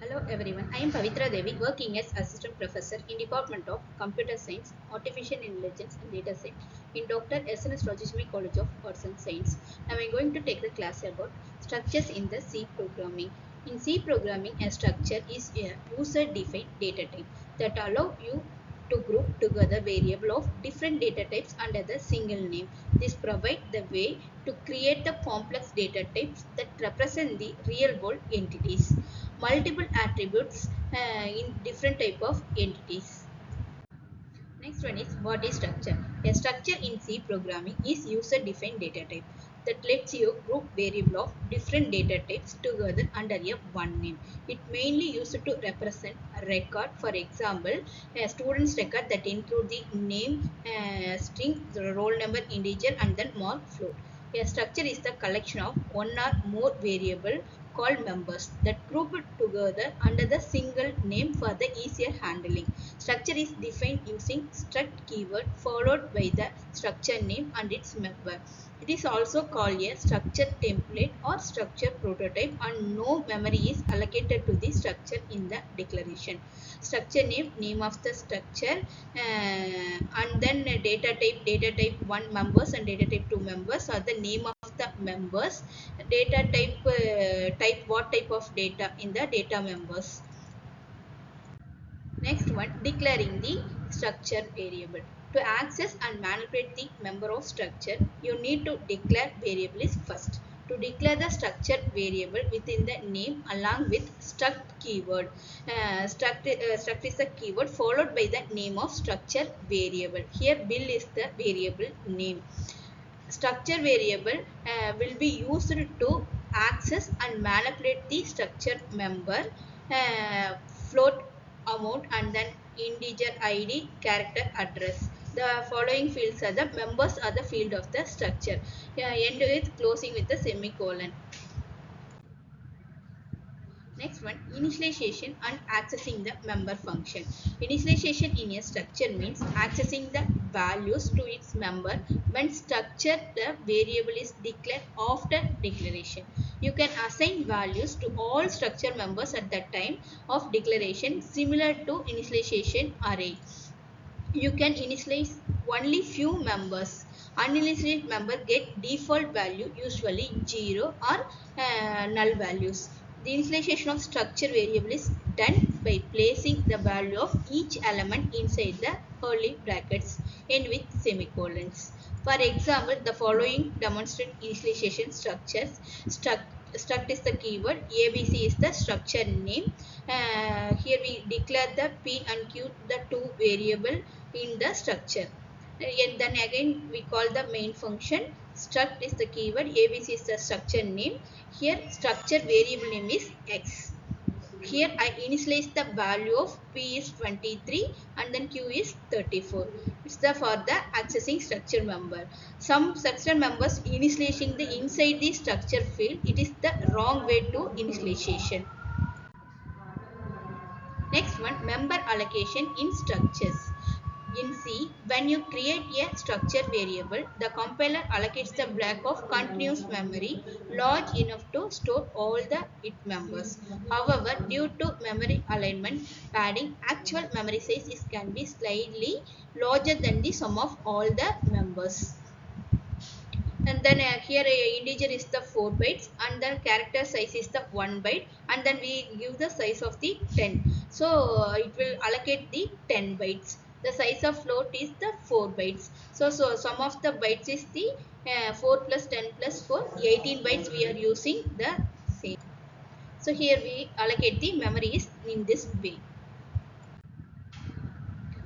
Hello everyone, I am Pavitra Devi working as Assistant Professor in Department of Computer Science, Artificial Intelligence and Data Science in Dr. SNS College of Arts and Science. Now I am going to take the class about structures in the C programming. In C programming, a structure is a user-defined data type that allow you to group together variable of different data types under the single name. This provides the way to create the complex data types that represent the real world entities, multiple attributes in different type of entities. Next one is what is structure. A structure in C programming is user-defined data type that lets you group variable of different data types together under a one name. It mainly used to represent a record, for example, a student's record that include the name, string, the roll number, integer, and then mark float. A structure is the collection of one or more variable called members that grouped together under the single name for the easier handling. Structure is defined using struct keyword followed by the structure name and its member. It is also called a structure template or structure prototype, and no memory is allocated to the structure in the declaration. Structure name, name of the structure, and then data type 1 members and data type 2 members are the name of the members. Data type, type what type of data in the data members. Next one, declaring the structure variable. To access and manipulate the member of structure, you need to declare variable is first. To declare the structure variable within the name along with struct keyword. Struct is the keyword followed by the name of structure variable. Here bill is the variable name. Structure variable will be used to access and manipulate the structure member, float amount, and then integer id, character, address. The following fields are the members are the field of the structure. End with closing with the semicolon. Next one, initialization and accessing the member function. Initialization in a structure means accessing the values to its member when structure the variable is declared after declaration. You can assign values to all structure members at the time of declaration, similar to initialization array. You can initialize only few members. Uninitialized member get default value, usually 0 or null values. The initialization of structure variable is done by placing the value of each element inside the curly brackets and with semicolons. For example, the following demonstrate initialization structures. Struct is the keyword, ABC is the structure name. Here we declare the P and Q, the two variable in the structure. And then again we call the main function. Struct is the keyword, ABC is the structure name. Here structure variable name is X. Here I initialize the value of P is 23 and then Q is 34. It's the for the accessing structure member. Some structure members initializing the inside the structure field. It is the wrong way to initialization. Next one, member allocation in structures. In C, when you create a structure variable, the compiler allocates the block of continuous memory large enough to store all the its members. However, due to memory alignment padding, actual memory size can be slightly larger than the sum of all the members. And then here integer is the 4 bytes, and then character size is the 1 byte, and then we give the size of the 10. So it will allocate the 10 bytes. The size of float is the 4 bytes. So sum of the bytes is the 4 plus 10 plus 4, 18 bytes we are using the same. So here we allocate the memories in this way.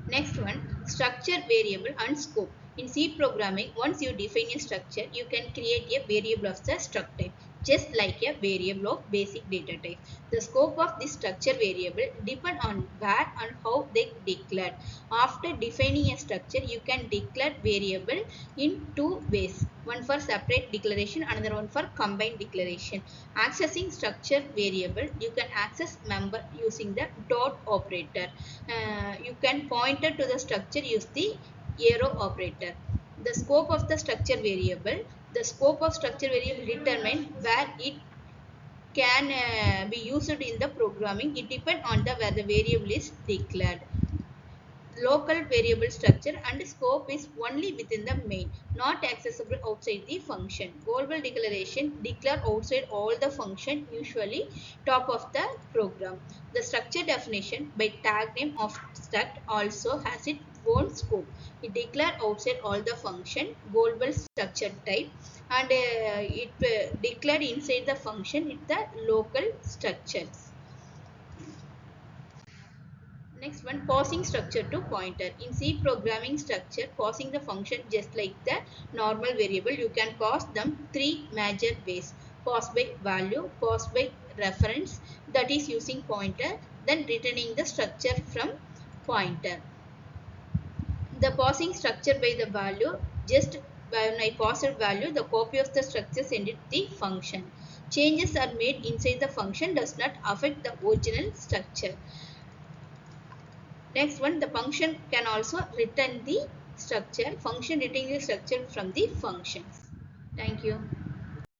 Next one, structure variable and scope. In C programming, once you define a structure, you can create a variable of the struct type, just like a variable of basic data type. The scope of this structure variable depend on where and how they declared. After defining a structure, you can declare variable in two ways. One for separate declaration, another one for combined declaration. Accessing structure variable, you can access member using the dot operator. You can point to the structure, use the arrow operator. The scope of the structure variable. The scope of structure variable determine where it can be used in the programming. It depends on the where the variable is declared. Local variable structure and scope is only within the main, not accessible outside the function. Global declaration declare outside all the function, usually top of the program. The structure definition by tag name of struct also has its own scope. It declare outside all the function, global structure type, and it declared inside the function with the local structures. Next one, passing structure to pointer. In C programming structure, passing the function just like the normal variable. You can pass them three major ways. Pass by value, pass by reference, that is using pointer, then returning the structure from pointer. The passing structure by the value, just when I pass a value, the copy of the structure send it the function. Changes are made inside the function does not affect the original structure. Next one, the function can also return the structure. Function returning the structure from the functions. Thank you.